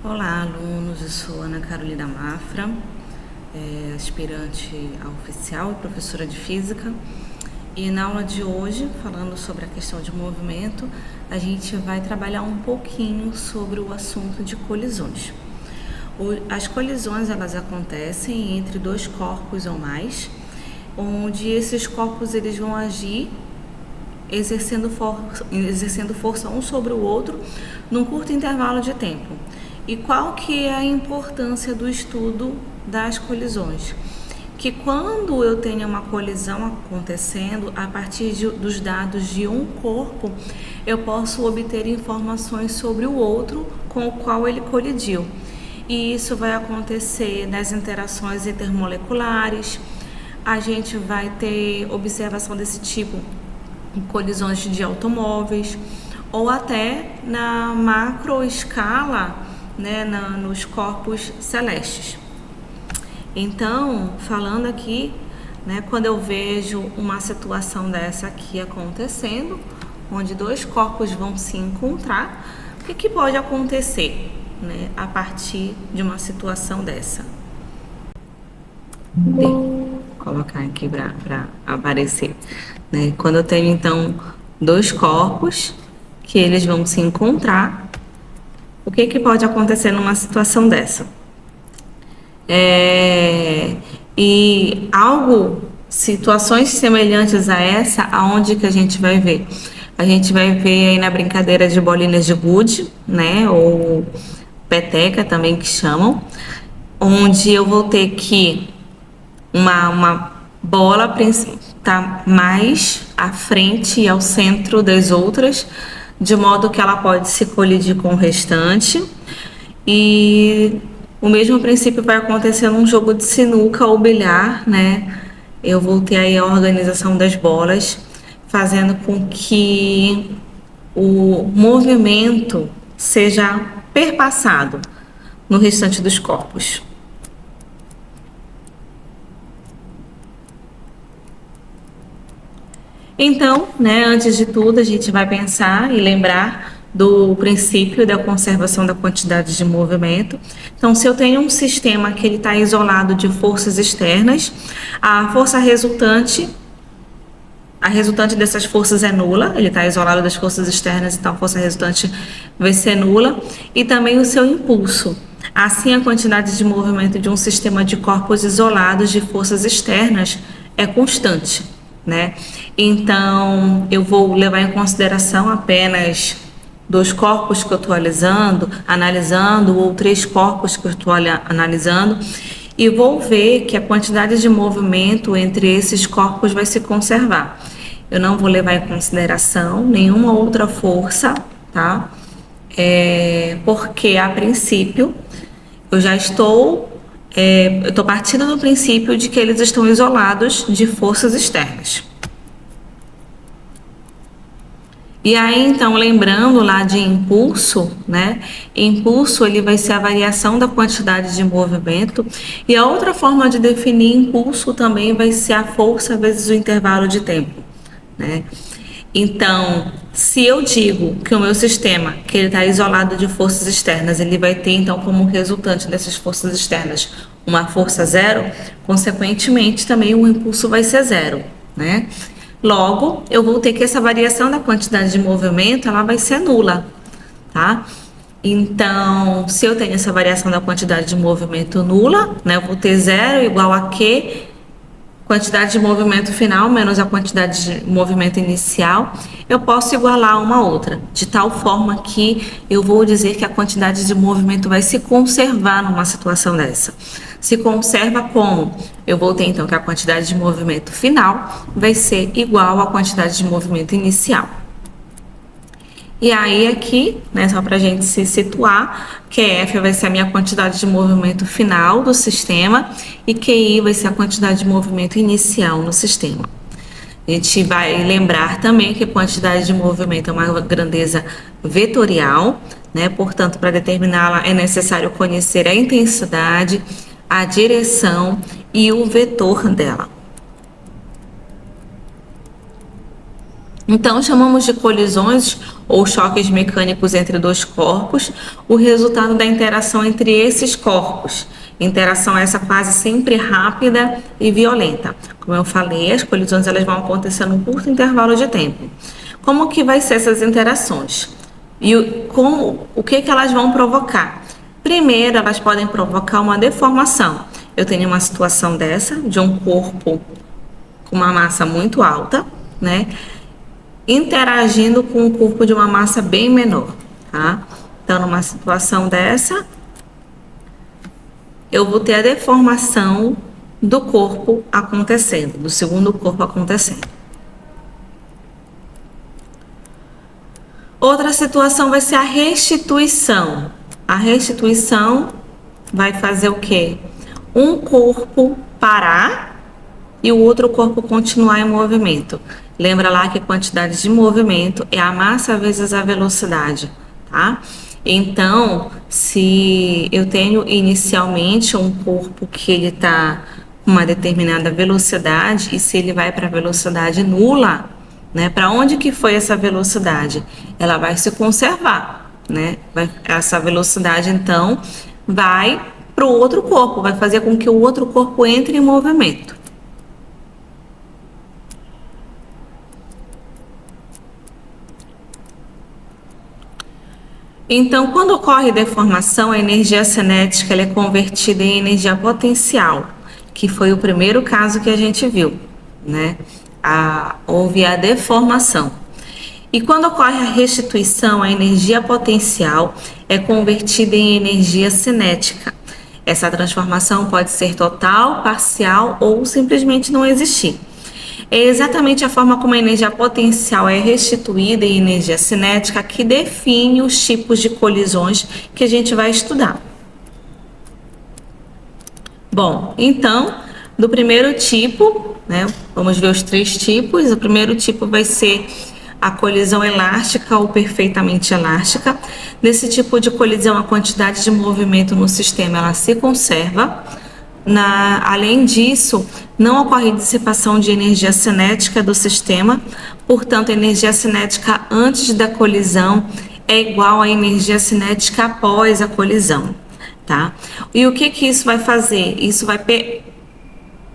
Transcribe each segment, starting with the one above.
Olá, alunos. Eu sou Ana Carolina Mafra, aspirante a oficial e professora de Física. E na aula de hoje, falando sobre a questão de movimento, a gente vai trabalhar um pouquinho sobre o assunto de colisões. As colisões, elas acontecem entre dois corpos ou mais, onde esses corpos eles vão agir exercendo força um sobre o outro num curto intervalo de tempo. E qual que é a importância do estudo das colisões? Que quando eu tenho uma colisão acontecendo, a partir dos dados de um corpo, eu posso obter informações sobre o outro com o qual ele colidiu. E isso vai acontecer nas interações intermoleculares. A gente vai ter observação desse tipo em colisões de automóveis ou até na macroescala, né, nos corpos celestes. Então, falando aqui, né, quando eu vejo uma situação dessa aqui acontecendo, onde dois corpos vão se encontrar, o que pode acontecer, né, a partir de uma situação dessa? Vou colocar aqui para aparecer, né? Quando eu tenho então dois corpos que eles vão se encontrar, o que pode acontecer numa situação dessa? E situações semelhantes a essa, aonde que a gente vai ver? A gente vai ver aí na brincadeira de bolinhas de gude, né? Ou peteca também que chamam, onde eu vou ter que uma bola tá mais à frente e ao centro das outras, de modo que ela pode se colidir com o restante. E o mesmo princípio vai acontecer num jogo de sinuca ou bilhar, né? Eu vou ter aí a organização das bolas, fazendo com que o movimento seja perpassado no restante dos corpos. Então, né, antes de tudo, a gente vai pensar e lembrar do princípio da conservação da quantidade de movimento. Então, se eu tenho um sistema que ele está isolado de forças externas, a resultante dessas forças é nula, ele está isolado das forças externas, então a força resultante vai ser nula, e também o seu impulso. Assim, a quantidade de movimento de um sistema de corpos isolados de forças externas é constante, né? Então, eu vou levar em consideração apenas dois corpos que eu estou analisando, ou três corpos que eu estou analisando, e vou ver que a quantidade de movimento entre esses corpos vai se conservar. Eu não vou levar em consideração nenhuma outra força, tá? Porque, a princípio, eu estou partindo do princípio de que eles estão isolados de forças externas. E aí, então, lembrando lá de impulso, né? Impulso, ele vai ser a variação da quantidade de movimento. E a outra forma de definir impulso também vai ser a força vezes o intervalo de tempo, né? Então, se eu digo que o meu sistema, que ele está isolado de forças externas, ele vai ter, então, como resultante dessas forças externas, uma força zero, consequentemente, também o impulso vai ser zero, né? Logo, eu vou ter que essa variação da quantidade de movimento, ela vai ser nula, tá? Então, se eu tenho essa variação da quantidade de movimento nula, né, eu vou ter zero igual a Q, quantidade de movimento final menos a quantidade de movimento inicial, eu posso igualar uma outra, de tal forma que eu vou dizer que a quantidade de movimento vai se conservar numa situação dessa. Se conserva como? Eu vou ter então que a quantidade de movimento final vai ser igual à quantidade de movimento inicial. E aí aqui, né, só para a gente se situar, QF vai ser a minha quantidade de movimento final do sistema e QI vai ser a quantidade de movimento inicial no sistema. A gente vai lembrar também que a quantidade de movimento é uma grandeza vetorial, né? Portanto, para determiná-la é necessário conhecer a intensidade, a direção e o vetor dela. Então, chamamos de colisões ou choques mecânicos entre dois corpos, o resultado da interação entre esses corpos. Interação essa quase sempre rápida e violenta. Como eu falei, as colisões elas vão acontecer num curto intervalo de tempo. Como que vai ser essas interações? E o que elas vão provocar? Primeiro, elas podem provocar uma deformação. Eu tenho uma situação dessa, de um corpo com uma massa muito alta, né? Interagindo com o corpo de uma massa bem menor, tá? Então, numa situação dessa, eu vou ter a deformação do corpo acontecendo, do segundo corpo acontecendo. Outra situação vai ser a restituição. A restituição vai fazer o quê? Um corpo parar e o outro corpo continuar em movimento. Lembra lá que a quantidade de movimento é a massa vezes a velocidade, tá? Então, se eu tenho inicialmente um corpo que ele está com uma determinada velocidade e se ele vai para a velocidade nula, né? Para onde que foi essa velocidade? Ela vai se conservar, né? Essa velocidade, então, vai para o outro corpo, vai fazer com que o outro corpo entre em movimento. Então, quando ocorre deformação, a energia cinética ela é convertida em energia potencial, que foi o primeiro caso que a gente viu, né? Houve a deformação. E quando ocorre a restituição, a energia potencial é convertida em energia cinética. Essa transformação pode ser total, parcial ou simplesmente não existir. É exatamente a forma como a energia potencial é restituída em energia cinética que define os tipos de colisões que a gente vai estudar. Bom, então, do primeiro tipo, né, vamos ver os 3 tipos. O primeiro tipo vai ser a colisão elástica ou perfeitamente elástica. Nesse tipo de colisão, a quantidade de movimento no sistema ela se conserva. Além disso, não ocorre dissipação de energia cinética do sistema, portanto, a energia cinética antes da colisão é igual à energia cinética após a colisão, tá? E o que isso vai fazer? Isso vai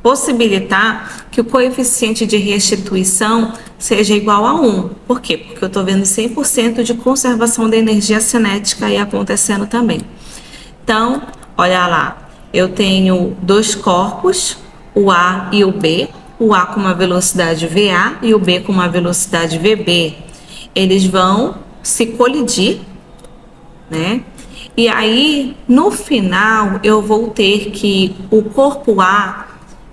possibilitar que o coeficiente de restituição seja igual a 1. Por quê? Porque eu estou vendo 100% de conservação da energia cinética aí acontecendo também. Então, olha lá. Eu tenho 2 corpos, o A e o B, o A com uma velocidade VA e o B com uma velocidade VB. Eles vão se colidir, né? E aí, no final, eu vou ter que o corpo A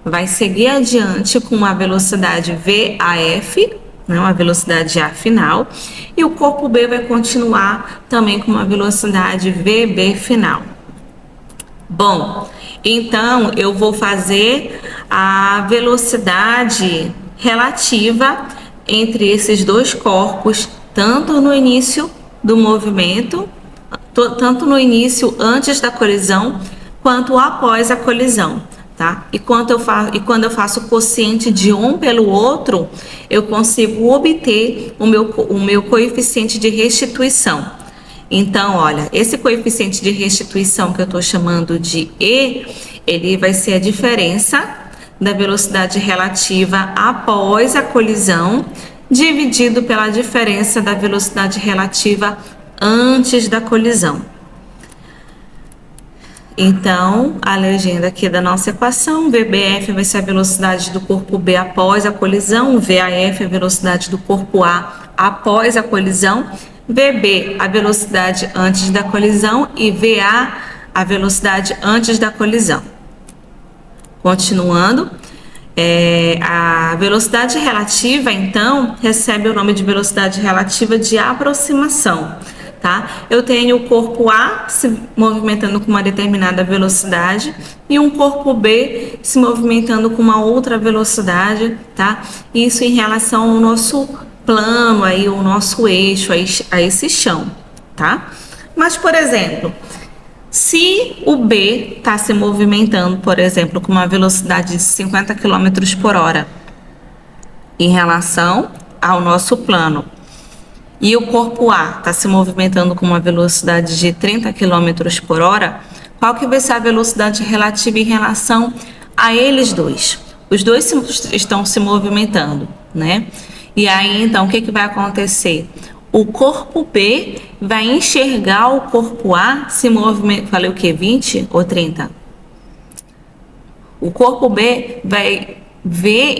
vai seguir adiante com uma velocidade VAF, né, uma velocidade A final, e o corpo B vai continuar também com uma velocidade VB final. Bom, então eu vou fazer a velocidade relativa entre esses 2 corpos, tanto no início do movimento, tanto no início antes da colisão, quanto após a colisão, tá? E quando eu faço o quociente de um pelo outro, eu consigo obter o meu coeficiente de restituição. Então, olha, esse coeficiente de restituição que eu estou chamando de E, ele vai ser a diferença da velocidade relativa após a colisão, dividido pela diferença da velocidade relativa antes da colisão. Então, a legenda aqui da nossa equação, VBF vai ser a velocidade do corpo B após a colisão, VAF é a velocidade do corpo A após a colisão, VB, a velocidade antes da colisão e VA, a velocidade antes da colisão. Continuando, a velocidade relativa, então, recebe o nome de velocidade relativa de aproximação, tá? Eu tenho o corpo A se movimentando com uma determinada velocidade e um corpo B se movimentando com uma outra velocidade, tá? Isso em relação ao nosso plano aí, o nosso eixo a esse chão, tá? Mas, por exemplo, se o B está se movimentando, por exemplo, com uma velocidade de 50 km por hora em relação ao nosso plano e o corpo A está se movimentando com uma velocidade de 30 km por hora, qual que vai ser a velocidade relativa em relação a eles dois? Os dois estão se movimentando, né? E aí, então, o que vai acontecer? O corpo B vai enxergar o corpo A se movimentar. Falei o quê? 20 ou 30? O corpo B vai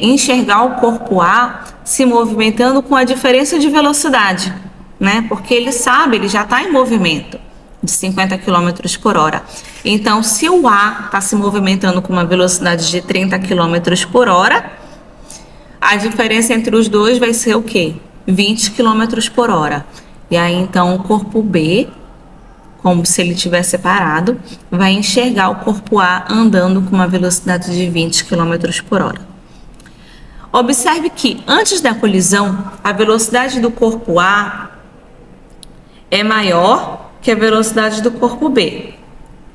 enxergar o corpo A se movimentando com a diferença de velocidade, né? Porque ele sabe, ele já está em movimento de 50 km por hora. Então, se o A está se movimentando com uma velocidade de 30 km por hora, a diferença entre os dois vai ser o quê? 20 km por hora. E aí, então, o corpo B, como se ele tivesse parado, vai enxergar o corpo A andando com uma velocidade de 20 km por hora. Observe que, antes da colisão, a velocidade do corpo A é maior que a velocidade do corpo B,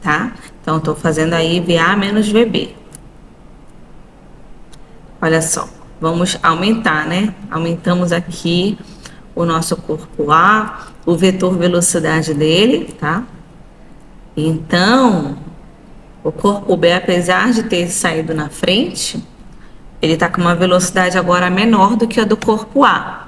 tá? Então, estou fazendo aí VA menos VB. Olha só, vamos aumentar, né? Aumentamos aqui o nosso corpo A, o vetor velocidade dele, tá? Então, o corpo B, apesar de ter saído na frente, ele está com uma velocidade agora menor do que a do corpo A.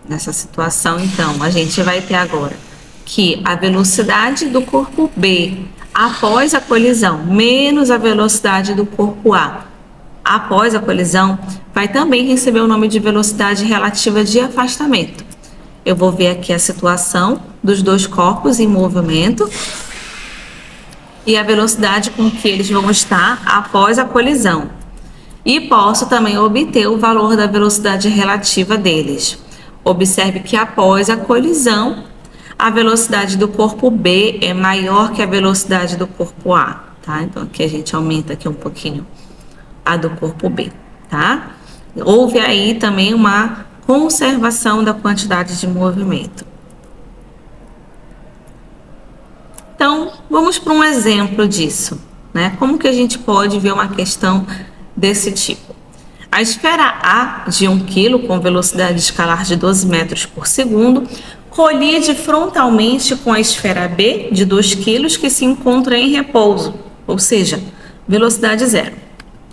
Nessa situação, então, a gente vai ter agora que a velocidade do corpo B após a colisão menos a velocidade do corpo A após a colisão vai também receber o nome de velocidade relativa de afastamento. Eu vou ver aqui a situação dos dois corpos em movimento e a velocidade com que eles vão estar após a colisão. E posso também obter o valor da velocidade relativa deles. Observe que após a colisão, a velocidade do corpo B é maior que a velocidade do corpo A, tá? Então, aqui a gente aumenta aqui um pouquinho a do corpo B, tá? Houve aí também uma conservação da quantidade de movimento. Então, vamos para um exemplo disso, né? Como que a gente pode ver uma questão desse tipo? A esfera A, de 1 kg, com velocidade escalar de 12 metros por segundo, colide frontalmente com a esfera B, de 2 kg, que se encontra em repouso, ou seja, velocidade zero.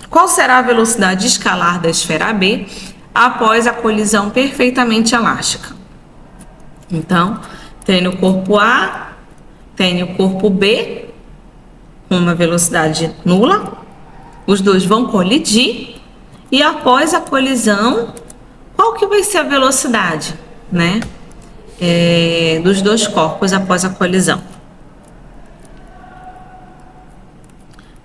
Qual será a velocidade escalar da esfera B após a colisão perfeitamente elástica? Então, tenho o corpo A, tenho o corpo B, com uma velocidade nula, os dois vão colidir, e após a colisão, qual que vai ser a velocidade, né, dos dois corpos após a colisão?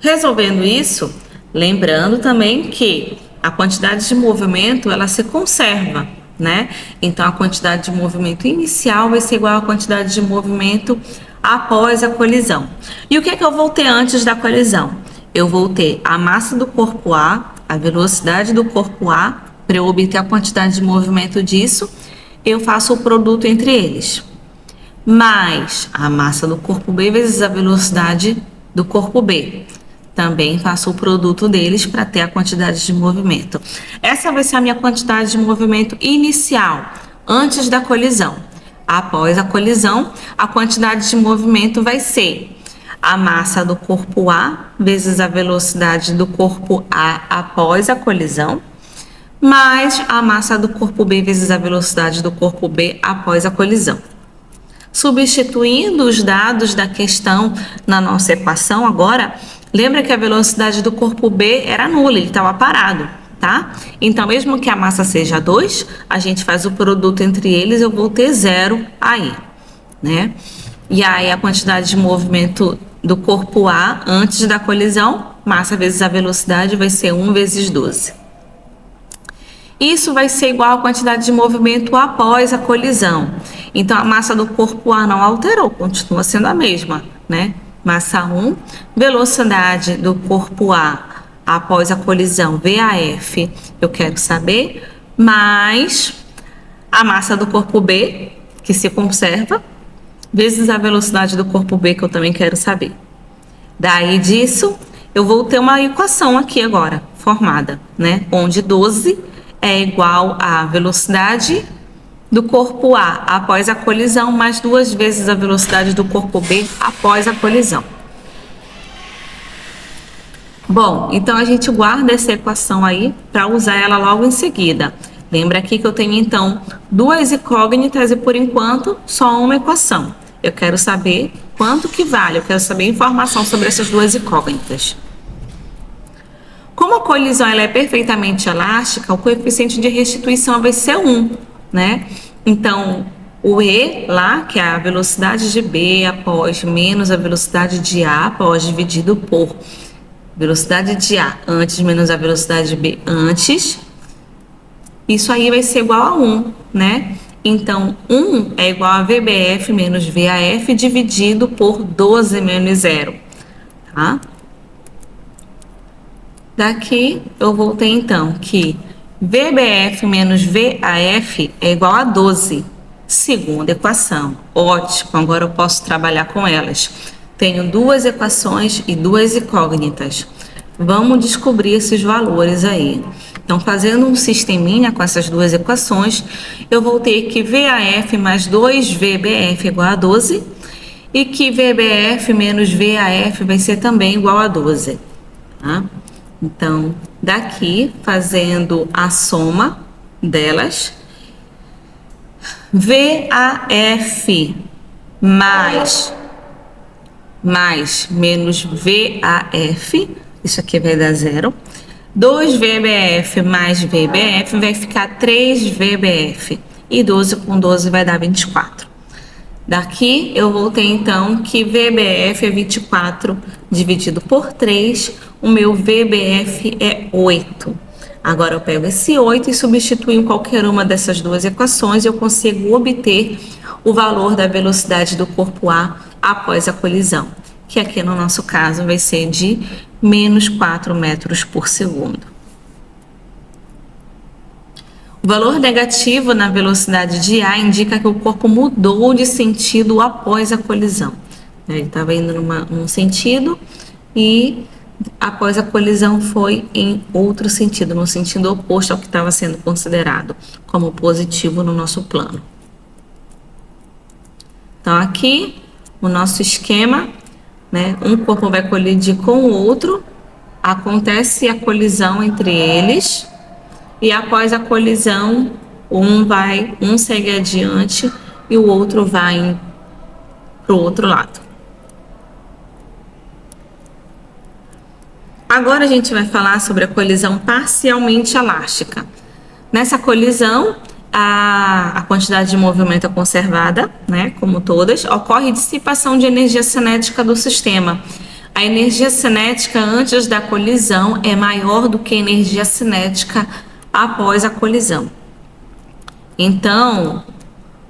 Resolvendo isso, lembrando também que a quantidade de movimento, ela se conserva, né? Então, a quantidade de movimento inicial vai ser igual à quantidade de movimento após a colisão. E o que é que eu vou ter antes da colisão? Eu vou ter a massa do corpo A, a velocidade do corpo A. Para eu obter a quantidade de movimento disso, eu faço o produto entre eles. Mais a massa do corpo B vezes a velocidade do corpo B. Também faço o produto deles para ter a quantidade de movimento. Essa vai ser a minha quantidade de movimento inicial, antes da colisão. Após a colisão, a quantidade de movimento vai ser a massa do corpo A vezes a velocidade do corpo A após a colisão, mais a massa do corpo B vezes a velocidade do corpo B após a colisão. Substituindo os dados da questão na nossa equação agora, lembra que a velocidade do corpo B era nula, ele estava parado, tá? Então, mesmo que a massa seja 2, a gente faz o produto entre eles, eu vou ter 0 aí, né? E aí, a quantidade de movimento do corpo A antes da colisão, massa vezes a velocidade, vai ser 1 vezes 12. Isso vai ser igual à quantidade de movimento após a colisão. Então, a massa do corpo A não alterou, continua sendo a mesma, né? Massa 1, velocidade do corpo A após a colisão, VAF, eu quero saber, mais a massa do corpo B, que se conserva, vezes a velocidade do corpo B, que eu também quero saber. Daí disso, eu vou ter uma equação aqui agora, formada, né? Onde 12 é igual à velocidade do corpo A após a colisão, mais 2 vezes a velocidade do corpo B após a colisão. Bom, então a gente guarda essa equação aí para usar ela logo em seguida. Lembra aqui que eu tenho então 2 incógnitas e por enquanto só uma equação. Eu quero saber quanto que vale, eu quero saber informação sobre essas 2 incógnitas. Como a colisão ela é perfeitamente elástica, o coeficiente de restituição vai ser 1, né? Então, o E lá, que é a velocidade de B após menos a velocidade de A após dividido por velocidade de A antes menos a velocidade de B antes, isso aí vai ser igual a 1, né? Então, 1 é igual a VBF menos VAF dividido por 12 menos 0, tá? Daqui eu vou ter então que VBF menos VAF é igual a 12. Segunda equação. Ótimo, agora eu posso trabalhar com elas. Tenho 2 equações e 2 incógnitas. Vamos descobrir esses valores aí. Então, fazendo um sisteminha com essas 2 equações, eu vou ter que VAF mais 2VBF é igual a 12 e que VBF menos VAF vai ser também igual a 12, tá? Então, daqui, fazendo a soma delas, VAF mais menos VAF, isso aqui vai dar 0. 2VBF mais VBF vai ficar 3VBF. E 12 com 12 vai dar 24. Daqui eu vou ter então que VBF é 24 dividido por 3, o meu VBF é 8. Agora eu pego esse 8 e substituo em qualquer uma dessas 2 equações e eu consigo obter o valor da velocidade do corpo A após a colisão, que aqui no nosso caso vai ser de menos 4 metros por segundo. O valor negativo na velocidade de A indica que o corpo mudou de sentido após a colisão. Ele estava indo num sentido e após a colisão foi em outro sentido, no sentido oposto ao que estava sendo considerado como positivo no nosso plano. Então aqui o nosso esquema, né, um corpo vai colidir com o outro, acontece a colisão entre eles. E após a colisão, um segue adiante e o outro vai para o outro lado. Agora a gente vai falar sobre a colisão parcialmente elástica. Nessa colisão, a quantidade de movimento é conservada, né, como todas, ocorre dissipação de energia cinética do sistema. A energia cinética antes da colisão é maior do que a energia cinética após a colisão. Então,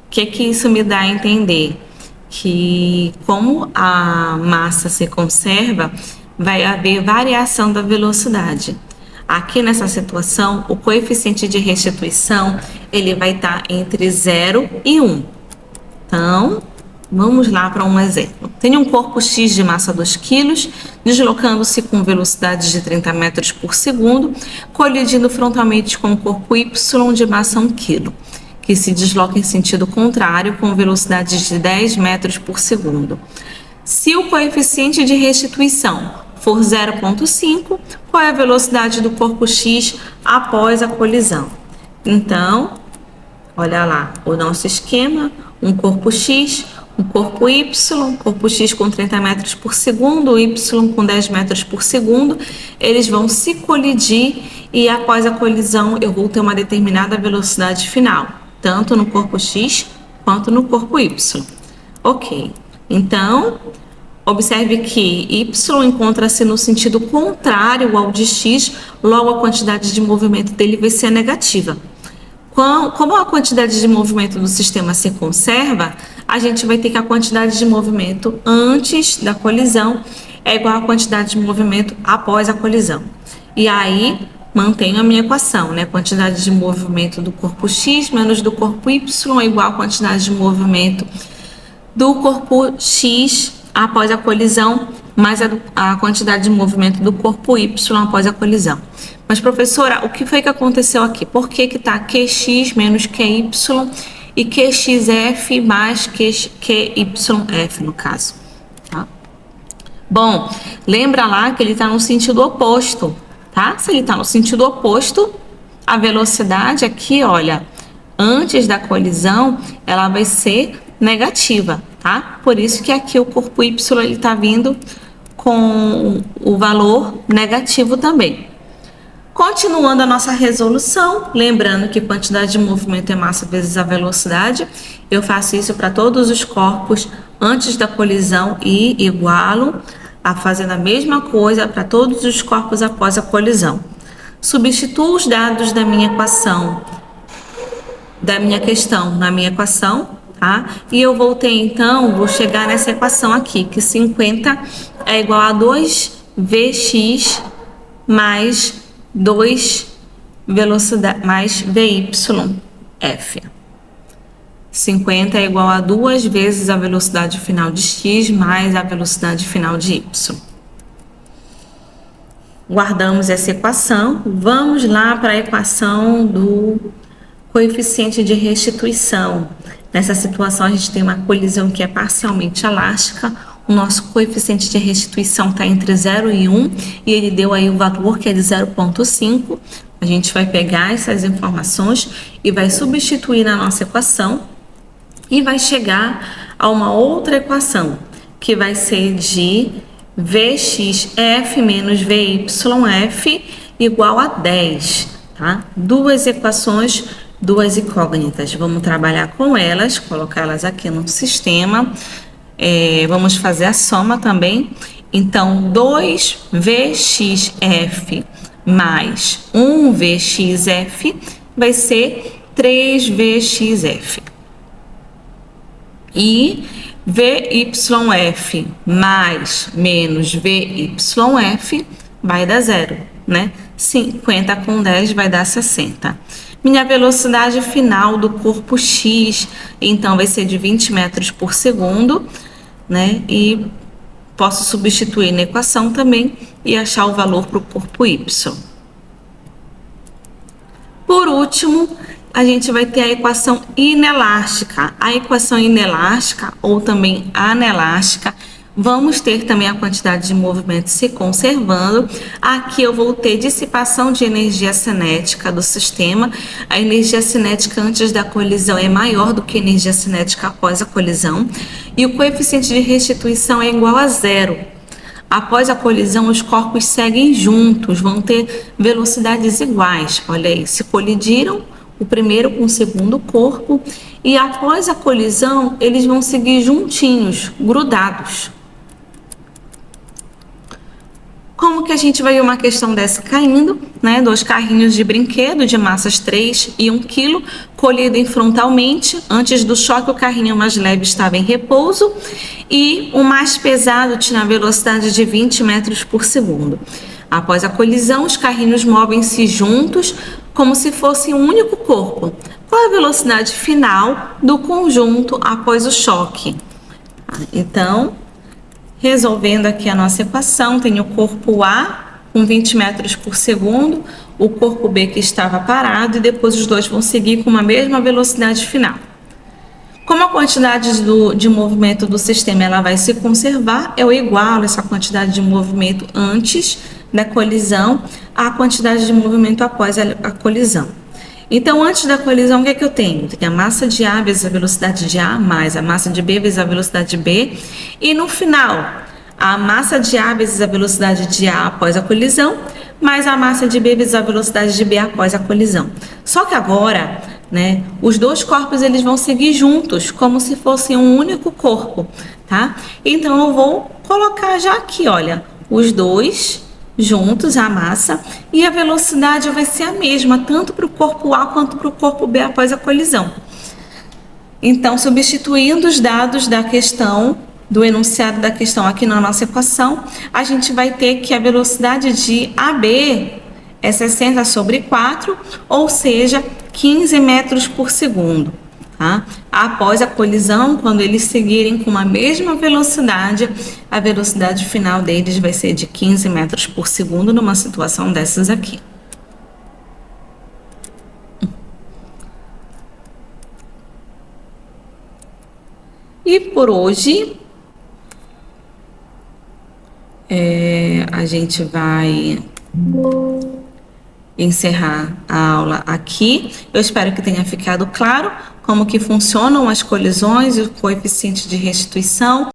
o que isso me dá a entender? Que como a massa se conserva, vai haver variação da velocidade. Aqui nessa situação, o coeficiente de restituição, ele vai estar entre 0 e 1. Então, vamos lá para um exemplo. Tenho um corpo X de massa 2 kg, deslocando-se com velocidade de 30 metros por segundo, colidindo frontalmente com o corpo Y de massa 1 kg, que se desloca em sentido contrário com velocidade de 10 metros por segundo. Se o coeficiente de restituição for 0,5, qual é a velocidade do corpo X após a colisão? Então, olha lá, o nosso esquema, um corpo X, um corpo Y, corpo X com 30 metros por segundo, Y com 10 metros por segundo, eles vão se colidir e após a colisão eu vou ter uma determinada velocidade final, tanto no corpo X quanto no corpo Y. Ok, então observe que Y encontra-se no sentido contrário ao de X, logo a quantidade de movimento dele vai ser negativa. Como a quantidade de movimento do sistema se conserva, a gente vai ter que a quantidade de movimento antes da colisão é igual à quantidade de movimento após a colisão. E aí, mantenho a minha equação, né? Quantidade de movimento do corpo X menos do corpo Y é igual à quantidade de movimento do corpo X após a colisão mais a quantidade de movimento do corpo Y após a colisão. Mas, professora, o que foi que aconteceu aqui? Por que que tá QX menos QY e QXF mais QYF, no caso? Tá? Bom, lembra lá que ele está no sentido oposto, tá? Se ele está no sentido oposto, a velocidade aqui, olha, antes da colisão, ela vai ser negativa, tá? Por isso que aqui o corpo Y ele está vindo com o valor negativo também. Continuando a nossa resolução, lembrando que quantidade de movimento é massa vezes a velocidade, eu faço isso para todos os corpos antes da colisão e igualo a fazendo a mesma coisa para todos os corpos após a colisão. Substituo os dados da minha equação, da minha questão na minha equação, tá? E eu voltei então, vou chegar nessa equação aqui, que 50 é igual a 2Vx mais 2 velocidade mais VYF. 50 é igual a 2 vezes a velocidade final de x mais a velocidade final de y. Guardamos essa equação. Vamos lá para a equação do coeficiente de restituição. Nessa situação, a gente tem uma colisão que é parcialmente elástica. O nosso coeficiente de restituição está entre 0 e 1 e ele deu aí o valor que é de 0,5. A gente vai pegar essas informações e vai substituir na nossa equação e vai chegar a uma outra equação que vai ser de VXF menos VYF igual a 10, tá? Duas equações, duas incógnitas. Vamos trabalhar com elas, colocá-las aqui no sistema. Vamos fazer a soma também. Então, 2VXF mais 1VXF vai ser 3VXF. E VYF mais menos VYF vai dar 0, né? 50 com 10 vai dar 60. Minha velocidade final do corpo X, então, vai ser de 20 metros por segundo, né? E posso substituir na equação também e achar o valor para o corpo Y. Por último, a gente vai ter a equação inelástica. A equação inelástica, ou também anelástica, vamos ter também a quantidade de movimento se conservando. Aqui eu vou ter dissipação de energia cinética do sistema. A energia cinética antes da colisão é maior do que a energia cinética após a colisão. E o coeficiente de restituição é igual a 0. Após a colisão, os corpos seguem juntos, vão ter velocidades iguais. Olha aí, se colidiram o primeiro com o segundo corpo e após a colisão, eles vão seguir juntinhos, grudados. Como que a gente vai ver uma questão dessa caindo, né? 2 carrinhos de brinquedo de massas 3 e 1 kg colidem frontalmente. Antes do choque, o carrinho mais leve estava em repouso e o mais pesado tinha a velocidade de 20 metros por segundo. Após a colisão, os carrinhos movem-se juntos como se fosse um único corpo. Qual a velocidade final do conjunto após o choque? Então, resolvendo aqui a nossa equação, tem o corpo A com 20 metros por segundo, o corpo B que estava parado e depois os dois vão seguir com a mesma velocidade final. Como a quantidade de movimento do sistema ela vai se conservar, eu igualo essa quantidade de movimento antes da colisão à quantidade de movimento após a colisão. Então, antes da colisão, o que é que eu tenho? Eu tenho a massa de A vezes a velocidade de A, mais a massa de B vezes a velocidade de B. E no final, a massa de A vezes a velocidade de A após a colisão, mais a massa de B vezes a velocidade de B após a colisão. Só que agora, né, os dois corpos eles vão seguir juntos, como se fossem um único corpo, tá? Então, eu vou colocar já aqui, olha, os dois juntos, a massa, e a velocidade vai ser a mesma, tanto para o corpo A quanto para o corpo B após a colisão. Então, substituindo os dados da questão, do enunciado da questão aqui na nossa equação, a gente vai ter que a velocidade de AB é 60 sobre 4, ou seja, 15 metros por segundo. Tá? Após a colisão, quando eles seguirem com a mesma velocidade, a velocidade final deles vai ser de 15 metros por segundo numa situação dessas aqui. E por hoje a gente vai encerrar a aula aqui. Eu espero que tenha ficado claro como que funcionam as colisões e o coeficiente de restituição.